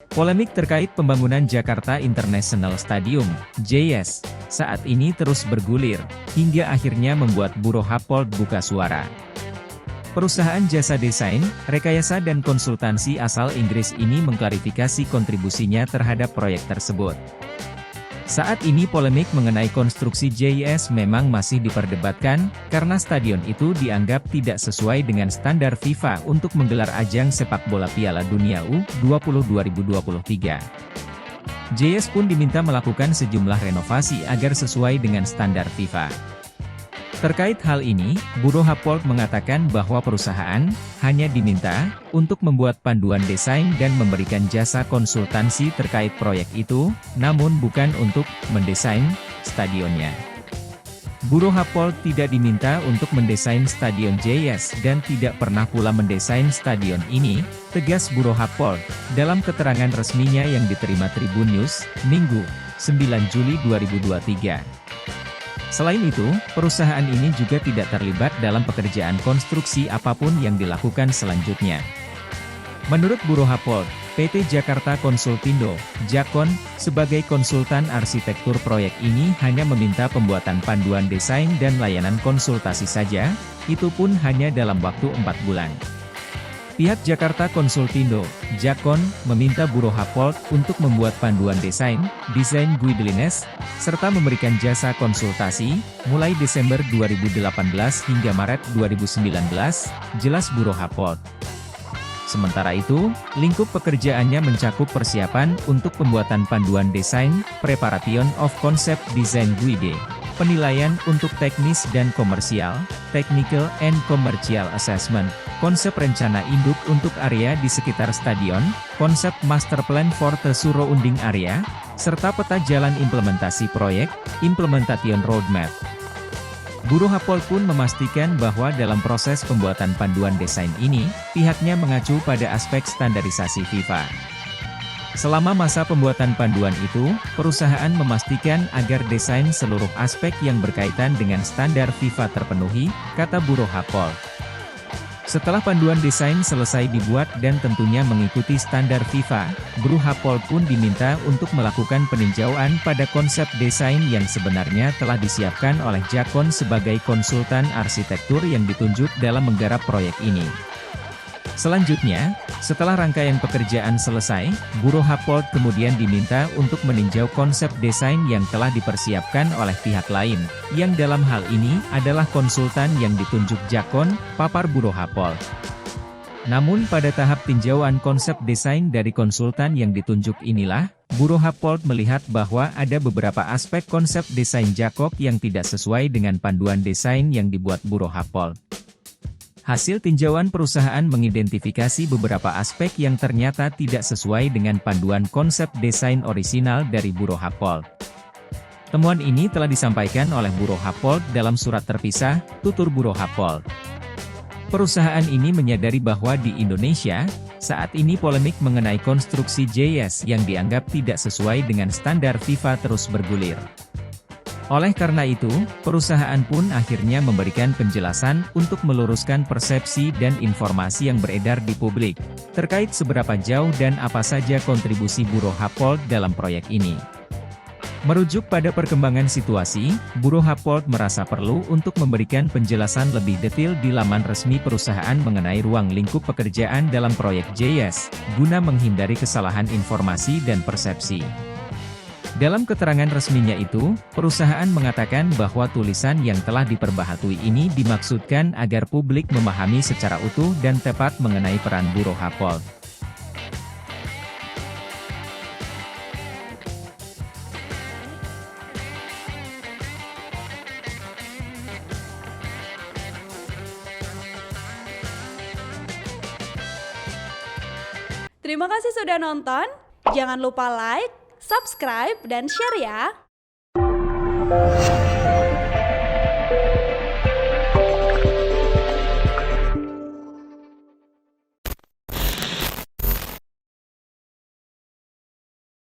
Polemik terkait pembangunan Jakarta International Stadium, JS, saat ini terus bergulir, hingga akhirnya membuat Bureau Happold buka suara. Perusahaan jasa desain, rekayasa dan konsultansi asal Inggris ini mengklarifikasi kontribusinya terhadap proyek tersebut. Saat ini polemik mengenai konstruksi JS memang masih diperdebatkan, karena stadion itu dianggap tidak sesuai dengan standar FIFA untuk menggelar ajang sepak bola Piala Dunia U20 2023. JS pun diminta melakukan sejumlah renovasi agar sesuai dengan standar FIFA. Terkait hal ini, Bureau Happold mengatakan bahwa perusahaan hanya diminta untuk membuat panduan desain dan memberikan jasa konsultansi terkait proyek itu, namun bukan untuk mendesain stadionnya. Bureau Happold tidak diminta untuk mendesain stadion JS dan tidak pernah pula mendesain stadion ini, tegas Bureau Happold dalam keterangan resminya yang diterima Tribun News, Minggu, 9 Juli 2023. Selain itu, perusahaan ini juga tidak terlibat dalam pekerjaan konstruksi apapun yang dilakukan selanjutnya. Menurut Bureau Happold, PT Jakarta Konsultindo, Jakon, sebagai konsultan arsitektur proyek ini hanya meminta pembuatan panduan desain dan layanan konsultasi saja, itu pun hanya dalam waktu 4 bulan. Pihak Jakarta Konsultindo, Jakon, meminta Bureau Happold untuk membuat panduan desain guidelines, serta memberikan jasa konsultasi, mulai Desember 2018 hingga Maret 2019, jelas Bureau Happold. Sementara itu, lingkup pekerjaannya mencakup persiapan untuk pembuatan panduan desain, preparation of concept design guide, penilaian untuk teknis dan komersial, technical and commercial assessment, konsep rencana induk untuk area di sekitar stadion, konsep master plan for the surrounding area, serta peta jalan implementasi proyek, implementation roadmap. Bureau Happold pun memastikan bahwa dalam proses pembuatan panduan desain ini, pihaknya mengacu pada aspek standarisasi FIFA. Selama masa pembuatan panduan itu, perusahaan memastikan agar desain seluruh aspek yang berkaitan dengan standar FIFA terpenuhi, kata Bureau Happold. Setelah panduan desain selesai dibuat dan tentunya mengikuti standar FIFA, Bureau Happold pun diminta untuk melakukan peninjauan pada konsep desain yang sebenarnya telah disiapkan oleh Jakon sebagai konsultan arsitektur yang ditunjuk dalam menggarap proyek ini. Selanjutnya, setelah rangkaian pekerjaan selesai, Bureau Happold kemudian diminta untuk meninjau konsep desain yang telah dipersiapkan oleh pihak lain, yang dalam hal ini adalah konsultan yang ditunjuk Jakon, papar Bureau Happold. Namun pada tahap tinjauan konsep desain dari konsultan yang ditunjuk inilah, Bureau Happold melihat bahwa ada beberapa aspek konsep desain Jakon yang tidak sesuai dengan panduan desain yang dibuat Bureau Happold. Hasil tinjauan perusahaan mengidentifikasi beberapa aspek yang ternyata tidak sesuai dengan panduan konsep desain orisinal dari Bureau Happold. Temuan ini telah disampaikan oleh Bureau Happold dalam surat terpisah, tutur Bureau Happold. Perusahaan ini menyadari bahwa di Indonesia, saat ini polemik mengenai konstruksi JS yang dianggap tidak sesuai dengan standar FIFA terus bergulir. Oleh karena itu, perusahaan pun akhirnya memberikan penjelasan untuk meluruskan persepsi dan informasi yang beredar di publik, terkait seberapa jauh dan apa saja kontribusi Bureau Happold dalam proyek ini. Merujuk pada perkembangan situasi, Bureau Happold merasa perlu untuk memberikan penjelasan lebih detail di laman resmi perusahaan mengenai ruang lingkup pekerjaan dalam proyek JS, guna menghindari kesalahan informasi dan persepsi. Dalam keterangan resminya itu, perusahaan mengatakan bahwa tulisan yang telah diperbaharui ini dimaksudkan agar publik memahami secara utuh dan tepat mengenai peran Bureau Happold. Terima kasih sudah nonton, jangan lupa like, subscribe, dan share ya!